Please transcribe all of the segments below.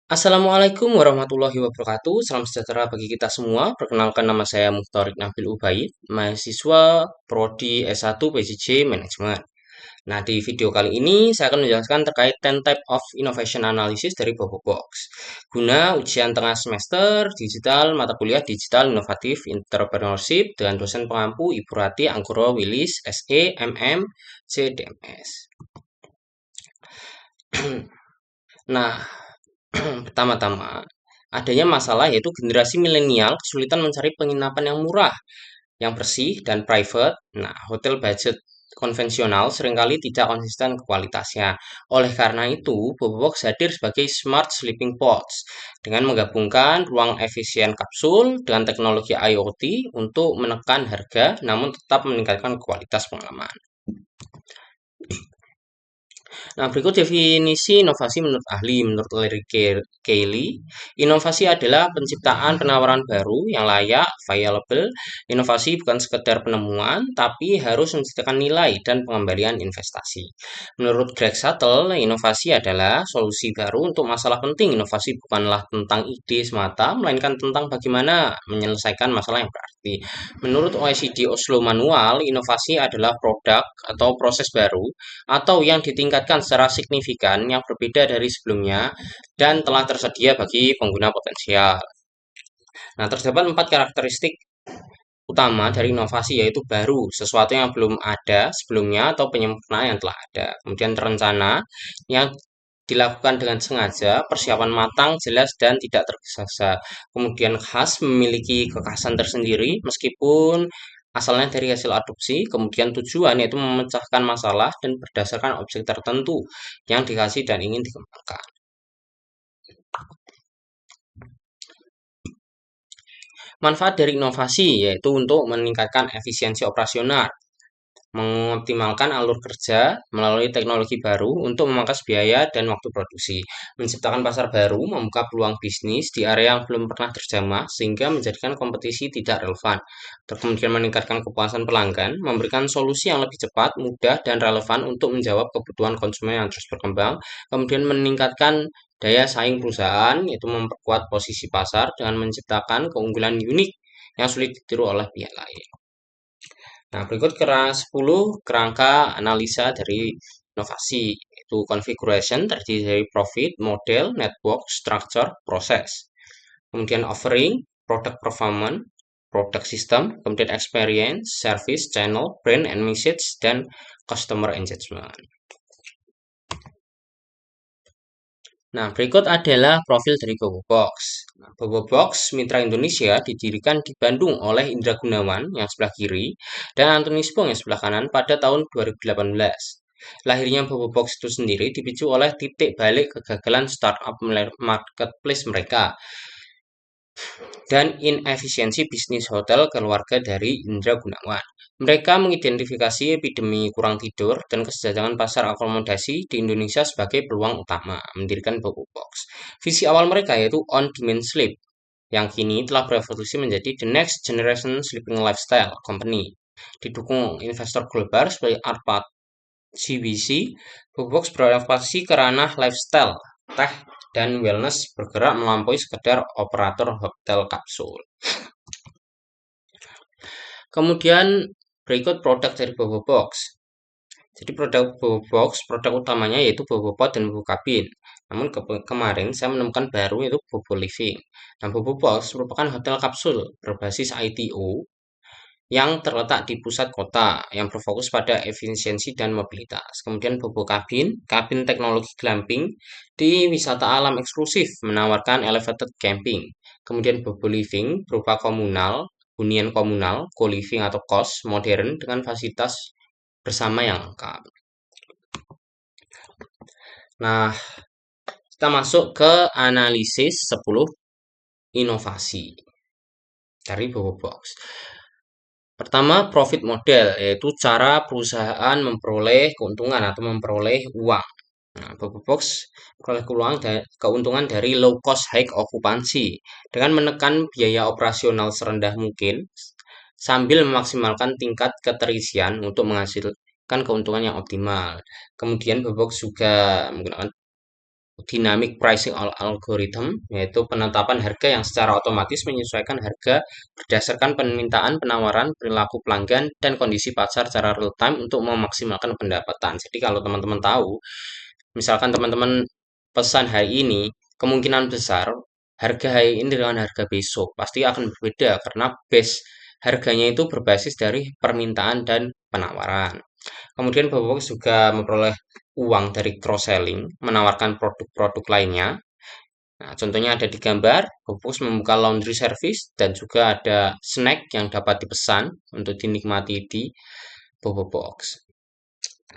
Assalamualaikum warahmatullahi wabarakatuh. Salam sejahtera bagi kita semua. Perkenalkan nama saya Muhtarik Nabil Ubaid, mahasiswa Prodi S1 PJJ Manajemen. Nah, di video kali ini saya akan menjelaskan terkait 10 Type of Innovation Analysis dari Bobo Box. Guna ujian tengah semester digital mata kuliah Digital Inovatif Entrepreneurship dengan dosen pengampu Ibu Rati Anggoro Wilis, SE, MM, CDMS. Nah, pertama-tama, adanya masalah yaitu generasi milenial kesulitan mencari penginapan yang murah, yang bersih, dan private. Nah, hotel budget konvensional seringkali tidak konsisten kualitasnya. Oleh karena itu, Bobox hadir sebagai smart sleeping pods dengan menggabungkan ruang efisien kapsul dengan teknologi IoT untuk menekan harga namun tetap meningkatkan kualitas pengalaman. Nah, berikut definisi inovasi menurut ahli. Menurut Larry Cayley, inovasi adalah penciptaan penawaran baru yang layak, viable. Inovasi bukan sekedar penemuan, tapi harus menciptakan nilai dan pengembalian investasi. Menurut Greg Shuttle, inovasi adalah solusi baru untuk masalah penting. Inovasi bukanlah tentang ide semata, melainkan tentang bagaimana menyelesaikan masalah yang berarti. Menurut OECD Oslo Manual, inovasi adalah produk atau proses baru atau yang ditingkatkan secara signifikan yang berbeda dari sebelumnya dan telah tersedia bagi pengguna potensial. Nah, terdapat 4 karakteristik utama dari inovasi yaitu baru, sesuatu yang belum ada sebelumnya atau penyempurnaan yang telah ada. Kemudian terencana yang dilakukan dengan sengaja, persiapan matang, jelas, dan tidak tergesa-gesa. Kemudian khas, memiliki kekhasan tersendiri meskipun asalnya dari hasil adopsi. Kemudian tujuan yaitu memecahkan masalah dan berdasarkan objek tertentu yang dikasih dan ingin dikembangkan. Manfaat dari inovasi yaitu untuk meningkatkan efisiensi operasional, mengoptimalkan alur kerja melalui teknologi baru untuk memangkas biaya dan waktu produksi, menciptakan pasar baru, membuka peluang bisnis di area yang belum pernah terjamah sehingga menjadikan kompetisi tidak relevan, kemudian meningkatkan kepuasan pelanggan, memberikan solusi yang lebih cepat, mudah, dan relevan untuk menjawab kebutuhan konsumen yang terus berkembang, kemudian meningkatkan daya saing perusahaan, yaitu memperkuat posisi pasar dengan menciptakan keunggulan unik yang sulit ditiru oleh pihak lain. Nah, berikut 10 kerangka analisa dari inovasi, yaitu configuration terdiri dari profit, model, network, structure, proses. Kemudian offering, product performance, product system, kemudian experience, service, channel, brand and message, dan customer engagement. Nah, berikut adalah profil dari Bobo Box. Nah, Bobo Box Mitra Indonesia didirikan di Bandung oleh Indra Gunawan yang sebelah kiri dan Antoni Spong yang sebelah kanan pada tahun 2018. Lahirnya Bobo Box itu sendiri dipicu oleh titik balik kegagalan startup marketplace mereka dan inefisiensi bisnis hotel keluarga dari Indra Gunawan. Mereka mengidentifikasi epidemi kurang tidur dan kesenjangan pasar akomodasi di Indonesia sebagai peluang utama, mendirikan Bobo Box. Visi awal mereka yaitu on-demand sleep, yang kini telah berevolusi menjadi the next generation sleeping lifestyle company. Didukung investor global sebagai Arpad CVC, Bobo Box beradaptasi ke ranah lifestyle, tech, dan wellness bergerak melampaui sekedar operator hotel kapsul. Kemudian berikut produk dari Bobo Box. Jadi produk Bobo Box, produk utamanya yaitu Bobo Pod dan Bobo Cabin. Namun kemarin saya menemukan baru yaitu Bobo Living. Nah, Bobo Box merupakan hotel kapsul berbasis ITO yang terletak di pusat kota yang berfokus pada efisiensi dan mobilitas. Kemudian Bobo Cabin, kabin teknologi glamping di wisata alam eksklusif menawarkan elevated camping. Kemudian Bobo Living berupa komunal, hunian komunal, co-living atau kos modern dengan fasilitas bersama yang lengkap. Nah, kita masuk ke analisis 10 inovasi dari Bobo Box. Pertama, profit model, yaitu cara perusahaan memperoleh keuntungan atau memperoleh uang. Nah, Bobo Box memperoleh keuntungan dari low cost high occupancy dengan menekan biaya operasional serendah mungkin sambil memaksimalkan tingkat keterisian untuk menghasilkan keuntungan yang optimal. Kemudian Bobo Box juga menggunakan dynamic pricing algorithm, yaitu penetapan harga yang secara otomatis menyesuaikan harga berdasarkan permintaan, penawaran, perilaku pelanggan, dan kondisi pasar secara real time untuk memaksimalkan pendapatan. Jadi kalau teman-teman tahu, misalkan teman-teman pesan hari ini, kemungkinan besar harga hari ini dengan harga besok pasti akan berbeda karena base harganya itu berbasis dari permintaan dan penawaran. Kemudian Bapak juga memperoleh uang dari cross-selling, menawarkan produk-produk lainnya. Nah, contohnya ada di gambar, Bapak membuka laundry service dan juga ada snack yang dapat dipesan untuk dinikmati di Bobo Box.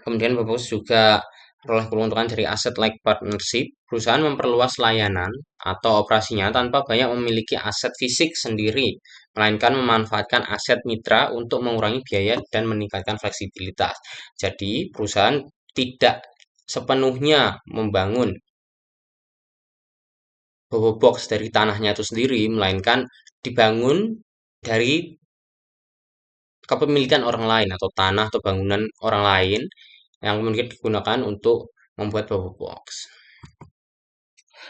Kemudian Bapak juga memperoleh keuntungan dari aset like partnership. Perusahaan memperluas layanan atau operasinya tanpa banyak memiliki aset fisik sendiri, melainkan memanfaatkan aset mitra untuk mengurangi biaya dan meningkatkan fleksibilitas. Jadi, perusahaan tidak sepenuhnya membangun Bobo Box dari tanahnya itu sendiri, melainkan dibangun dari kepemilikan orang lain atau tanah atau bangunan orang lain yang kemudian digunakan untuk membuat Bobo Box.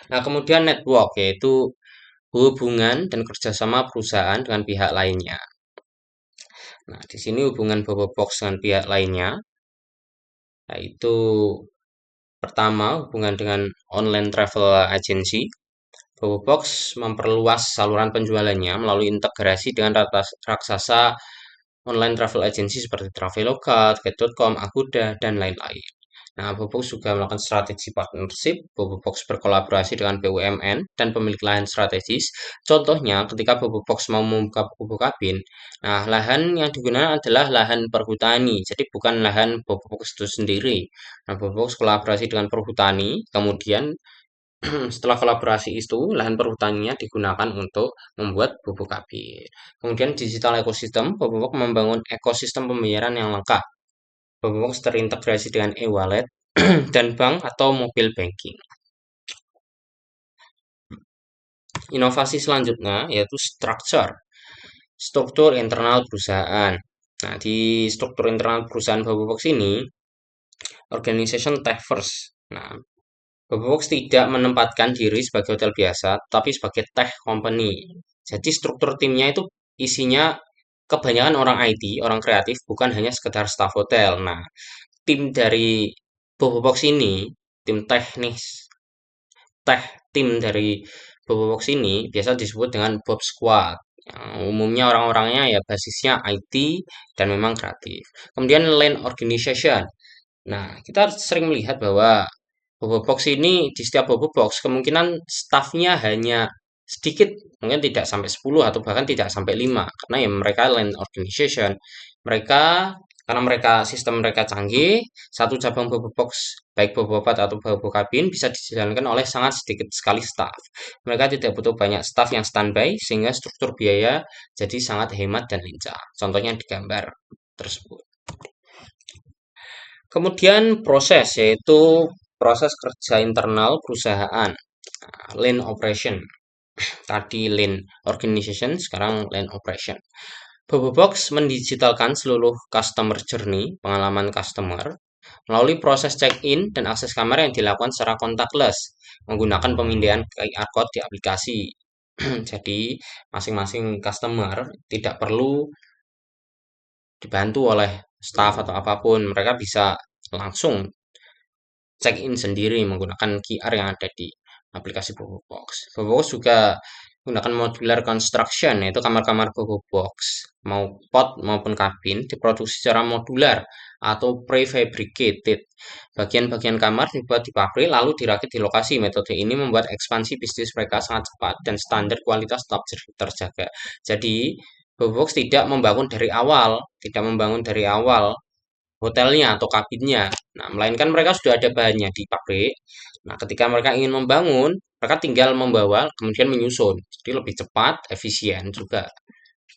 Nah, kemudian network yaitu hubungan dan kerjasama perusahaan dengan pihak lainnya. Nah, di sini hubungan Bobo Box dengan pihak lainnya, yaitu pertama hubungan dengan online travel agency. Bobo Box memperluas saluran penjualannya melalui integrasi dengan raksasa online travel agency seperti Traveloka, Tiket.com, Agoda, dan lain-lain. Nah, Bobox juga melakukan strategi partnership. Bobox berkolaborasi dengan BUMN dan pemilik lahan strategis. Contohnya, ketika Bobox mau membuka Bobo Kabin, nah lahan yang digunakan adalah lahan perhutani, jadi bukan lahan Bobox itu sendiri. Nah, Bobox kolaborasi dengan perhutani, kemudian setelah kolaborasi itu, lahan perhutaninya digunakan untuk membuat bubuk kabin. Kemudian digital ekosistem, Bobox membangun ekosistem pembayaran yang lengkap. Bobox terintegrasi dengan e-wallet dan bank atau mobile banking. Inovasi selanjutnya yaitu struktur internal perusahaan. Nah, di struktur internal perusahaan Bobox ini, organization tech first. Nah, Bobox tidak menempatkan diri sebagai hotel biasa, tapi sebagai tech company. Jadi struktur timnya itu isinya kebanyakan orang IT, orang kreatif, bukan hanya sekedar staf hotel. Nah, tim dari Bobox ini, tim teknis, tech tim dari Bobox ini biasa disebut dengan Bob Squad. Yang umumnya orang-orangnya ya basisnya IT dan memang kreatif. Kemudian line organization. Nah, kita sering melihat bahwa Bobo Box ini di setiap Bobo Box kemungkinan stafnya hanya sedikit, mungkin tidak sampai 10 atau bahkan tidak sampai 5 karena ya mereka land organization. Mereka karena mereka sistem mereka canggih, satu cabang Bobo Box baik Bobo Bobat atau Bobo Kabin bisa dijalankan oleh sangat sedikit sekali staf. Mereka tidak butuh banyak staf yang standby sehingga struktur biaya jadi sangat hemat dan lincah. Contohnya di gambar tersebut. Kemudian proses yaitu proses kerja internal perusahaan. Lean operation. Tadi lean organization, sekarang lean operation. Bobobox mendigitalkan seluruh customer journey, pengalaman customer, melalui proses check-in dan akses kamar yang dilakukan secara contactless, menggunakan pemindahan QR code di aplikasi. Jadi, masing-masing customer tidak perlu dibantu oleh staff atau apapun. Mereka bisa langsung check-in sendiri menggunakan QR yang ada di aplikasi Bobobox. Bobobox juga menggunakan modular construction, yaitu kamar-kamar Bobobox, mau pot maupun kabin, diproduksi secara modular atau prefabricated. Bagian-bagian kamar dibuat di pabrik lalu dirakit di lokasi. Metode ini membuat ekspansi bisnis mereka sangat cepat dan standar kualitas tetap terjaga. Jadi, Bobobox tidak membangun dari awal hotelnya atau kabinnya. Nah, melainkan mereka sudah ada bahannya di pabrik. Nah, ketika mereka ingin membangun, mereka tinggal membawa, kemudian menyusun. Jadi lebih cepat, efisien juga.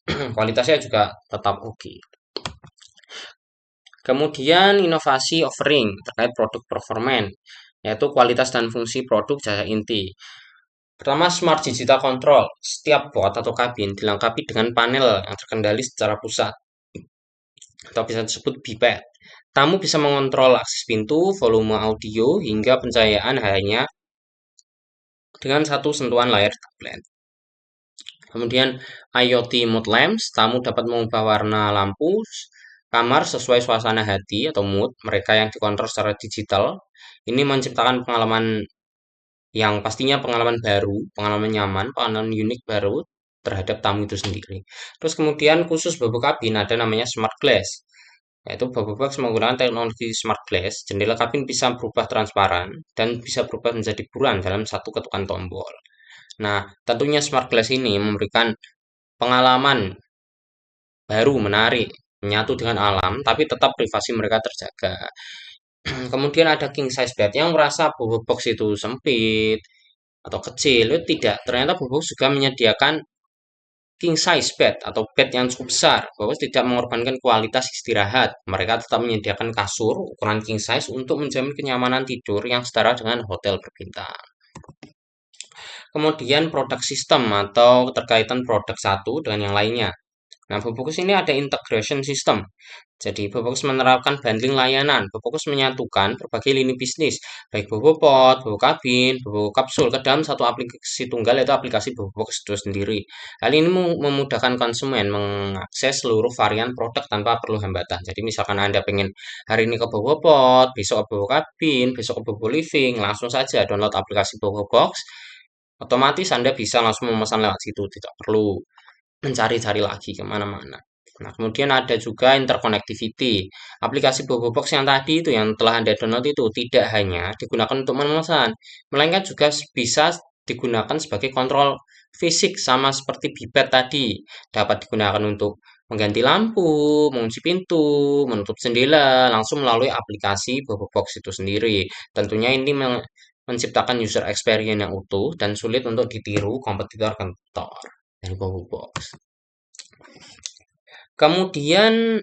Kualitasnya juga tetap oke. Kemudian inovasi offering terkait produk performance, yaitu kualitas dan fungsi produk jasa inti. Pertama, Smart Digital Control. Setiap pot atau kabin dilengkapi dengan panel yang terkendali secara pusat atau bisa disebut BPAD. Tamu bisa mengontrol akses pintu, volume audio, hingga pencahayaan hanya dengan satu sentuhan layar tablet. Kemudian IoT Mood Lamps, tamu dapat mengubah warna lampu kamar sesuai suasana hati atau mood mereka yang dikontrol secara digital. Ini menciptakan pengalaman yang pastinya pengalaman baru, pengalaman nyaman, pengalaman unik baru terhadap tamu itu sendiri. Terus kemudian khusus bubuk kabin ada namanya Smart Glass. Yaitu Box menggunakan teknologi Smart Glass, jendela kabin bisa berubah transparan dan bisa berubah menjadi buram dalam satu ketukan tombol. Nah, tentunya Smart Glass ini memberikan pengalaman baru, menarik, menyatu dengan alam, tapi tetap privasi mereka terjaga. Kemudian ada king size bed yang merasa box itu sempit atau kecil, itu tidak. Ternyata box juga menyediakan king size bed atau bed yang cukup besar. Box tidak mengorbankan kualitas istirahat. Mereka tetap menyediakan kasur ukuran king size untuk menjamin kenyamanan tidur yang setara dengan hotel berbintang. Kemudian produk sistem atau terkaitan produk satu dengan yang lainnya. Nah, Bobokus ini ada integration system. Jadi, Bobokus menerapkan bundling layanan. Bobokus menyatukan berbagai lini bisnis, baik Bobopod, Bobo Kabin, Bobo Kapsul ke dalam satu aplikasi tunggal, yaitu aplikasi Bobokus itu sendiri. Hal ini memudahkan konsumen mengakses seluruh varian produk tanpa perlu hambatan. Jadi, misalkan Anda pengen hari ini ke Bobopod, besok ke Bobo Kabin, besok ke Bobo Living, langsung saja download aplikasi Bobobox. Otomatis Anda bisa langsung memesan lewat situ, tidak perlu mencari-cari lagi kemana-mana. Nah, kemudian ada juga interconnectivity. Aplikasi Box yang tadi itu yang telah Anda download itu tidak hanya digunakan untuk memesan, melainkan juga bisa digunakan sebagai kontrol fisik sama seperti Bibet tadi. Dapat digunakan untuk mengganti lampu, mengunci pintu, menutup jendela, langsung melalui aplikasi Box itu sendiri. Tentunya ini menciptakan user experience yang utuh dan sulit untuk ditiru kompetitor-kompetitor dari Box. Kemudian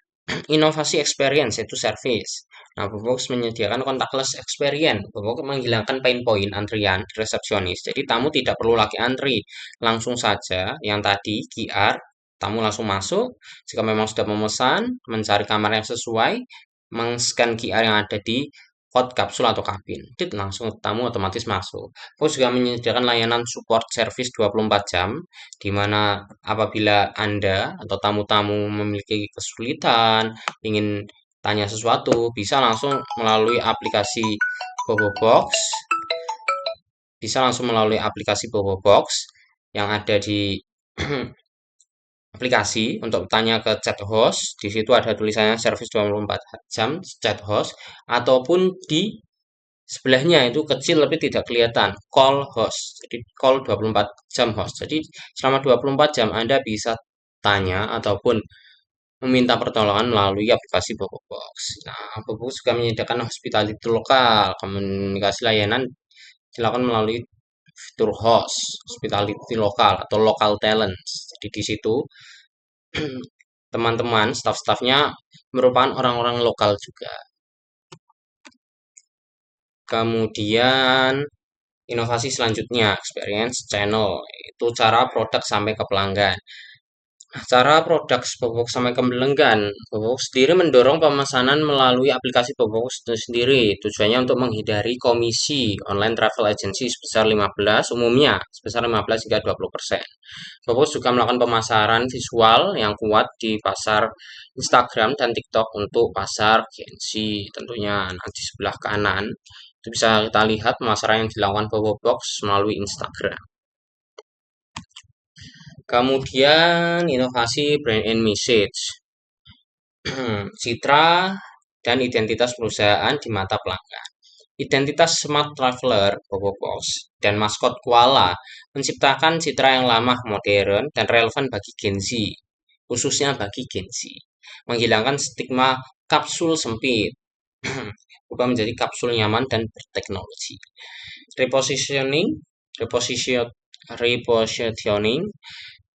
inovasi experience yaitu service. Nah, Box menyediakan contactless experience. Box menghilangkan pain point antrian di resepsionis. Jadi tamu tidak perlu lagi antri, langsung saja yang tadi QR, tamu langsung masuk. Jika memang sudah memesan, mencari kamar yang sesuai, meng-scan QR yang ada di kode kapsul atau kabin. Dit, langsung tamu otomatis masuk. Box juga menyediakan layanan support service 24 jam, di mana apabila Anda atau tamu-tamu memiliki kesulitan, ingin tanya sesuatu, bisa langsung melalui aplikasi Box, bisa langsung melalui aplikasi Box yang ada di aplikasi untuk tanya ke chat host. Di situ ada tulisannya service 24 jam chat host, ataupun di sebelahnya itu kecil tapi tidak kelihatan call host. Jadi call 24 jam host. Jadi selama 24 jam Anda bisa tanya ataupun meminta pertolongan melalui aplikasi Box. Nah, Box juga menyediakan hospitality lokal, komunikasi layanan dilakukan melalui fitur host, hospitality lokal atau local talents. Jadi di situ teman-teman, staff-staffnya merupakan orang-orang lokal juga. Kemudian inovasi selanjutnya, experience channel, itu cara produk sampai ke pelanggan. Cara produk Bobox sampai ke pelanggan, Bobox sendiri mendorong pemesanan melalui aplikasi Bobox itu sendiri. Tujuannya untuk menghindari komisi online travel agency sebesar 15, umumnya sebesar 15 hingga 20%. Bobox juga melakukan pemasaran visual yang kuat di pasar Instagram dan TikTok untuk pasar Gen Z. Tentunya nanti sebelah kanan itu bisa kita lihat pemasaran yang dilakukan Bobox melalui Instagram. Kemudian inovasi brand and message, citra dan identitas perusahaan di mata pelanggan. Identitas Smart Traveler Box dan maskot koala menciptakan citra yang lama, modern, dan relevan bagi Gen Z, khususnya bagi Gen Z. Menghilangkan stigma kapsul sempit, berubah menjadi kapsul nyaman dan berteknologi. Repositioning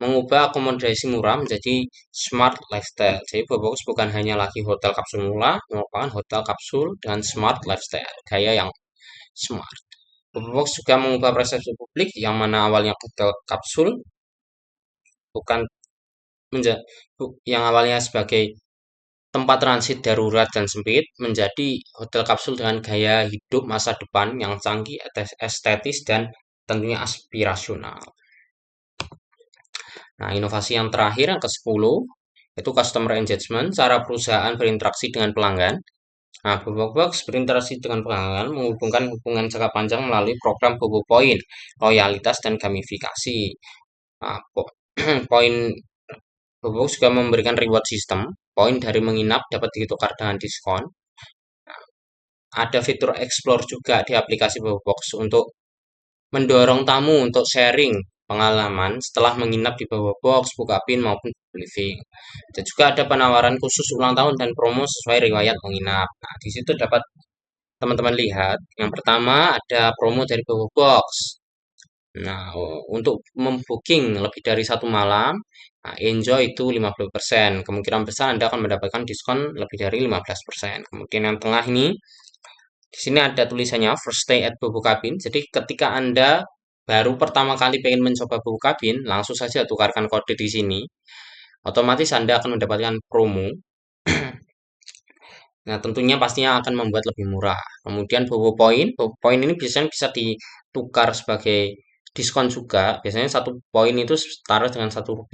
mengubah akomodasi murah menjadi smart lifestyle. Jadi Bobox bukan hanya lagi hotel kapsul murah, merupakan hotel kapsul dengan smart lifestyle, gaya yang smart. Bobox juga mengubah persepsi publik yang mana awalnya hotel kapsul bukan yang awalnya sebagai tempat transit darurat dan sempit menjadi hotel kapsul dengan gaya hidup masa depan yang canggih, estetis dan tentunya aspirasional. Nah, inovasi yang terakhir yang ke-10 itu customer engagement, cara perusahaan berinteraksi dengan pelanggan. Nah, Bobobox berinteraksi dengan pelanggan menghubungkan hubungan jangka panjang melalui program Bobo Point, loyalitas dan gamifikasi. Nah, poin Bobobox juga memberikan reward system, poin dari menginap dapat ditukar dengan diskon. Ada fitur explore juga di aplikasi Bobobox untuk mendorong tamu untuk sharing pengalaman setelah menginap di bawah box, Bukapin maupun living. Dan juga ada penawaran khusus ulang tahun dan promo sesuai riwayat menginap. Nah, di situ dapat teman-teman lihat. Yang pertama ada promo dari bawah box. Nah, untuk membooking lebih dari satu malam, nah, enjoy itu 50%. Kemungkinan besar Anda akan mendapatkan diskon lebih dari 15%. Kemudian yang tengah ini di sini ada tulisannya first stay at Bobo Cabin. Jadi ketika Anda baru pertama kali pengen mencoba Bobo Cabin, langsung saja tukarkan kode di sini. Otomatis Anda akan mendapatkan promo. Nah, tentunya pastinya akan membuat lebih murah. Kemudian Bobo Point ini biasanya bisa ditukar sebagai diskon juga. Biasanya satu poin itu setara dengan Rp1.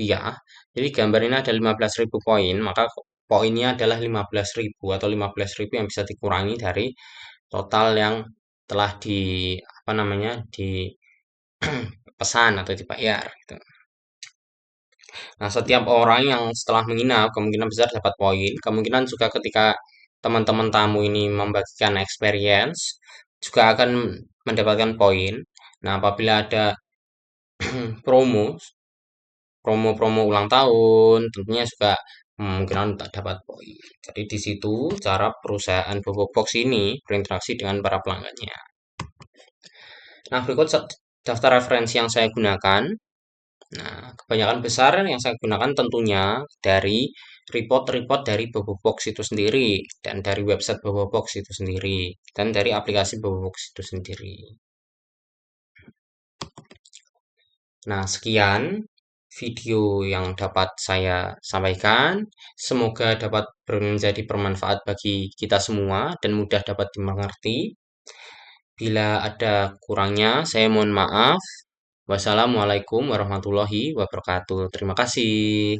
Jadi gambar ini ada 15.000 poin, maka poinnya adalah 15.000 atau 15.000 yang bisa dikurangi dari total yang telah apa namanya dipesan atau dibayar gitu. Nah, setiap orang yang setelah menginap kemungkinan besar dapat poin. Kemungkinan juga ketika teman-teman tamu ini membagikan experience juga akan mendapatkan poin. Nah, apabila ada promo promo-promo ulang tahun tentunya juga kemungkinan tak dapat poin. Jadi di situ cara perusahaan Bobobox ini berinteraksi dengan para pelanggannya. Nah, berikut daftar referensi yang saya gunakan. Nah, kebanyakan besar yang saya gunakan tentunya dari report-report dari Bobobox itu sendiri, dan dari website Bobobox itu sendiri, dan dari aplikasi Bobobox itu sendiri. Nah, sekian video yang dapat saya sampaikan. Semoga dapat menjadi bermanfaat bagi kita semua dan mudah dapat dimengerti. Bila ada kurangnya, saya mohon maaf. Wassalamualaikum warahmatullahi wabarakatuh. Terima kasih.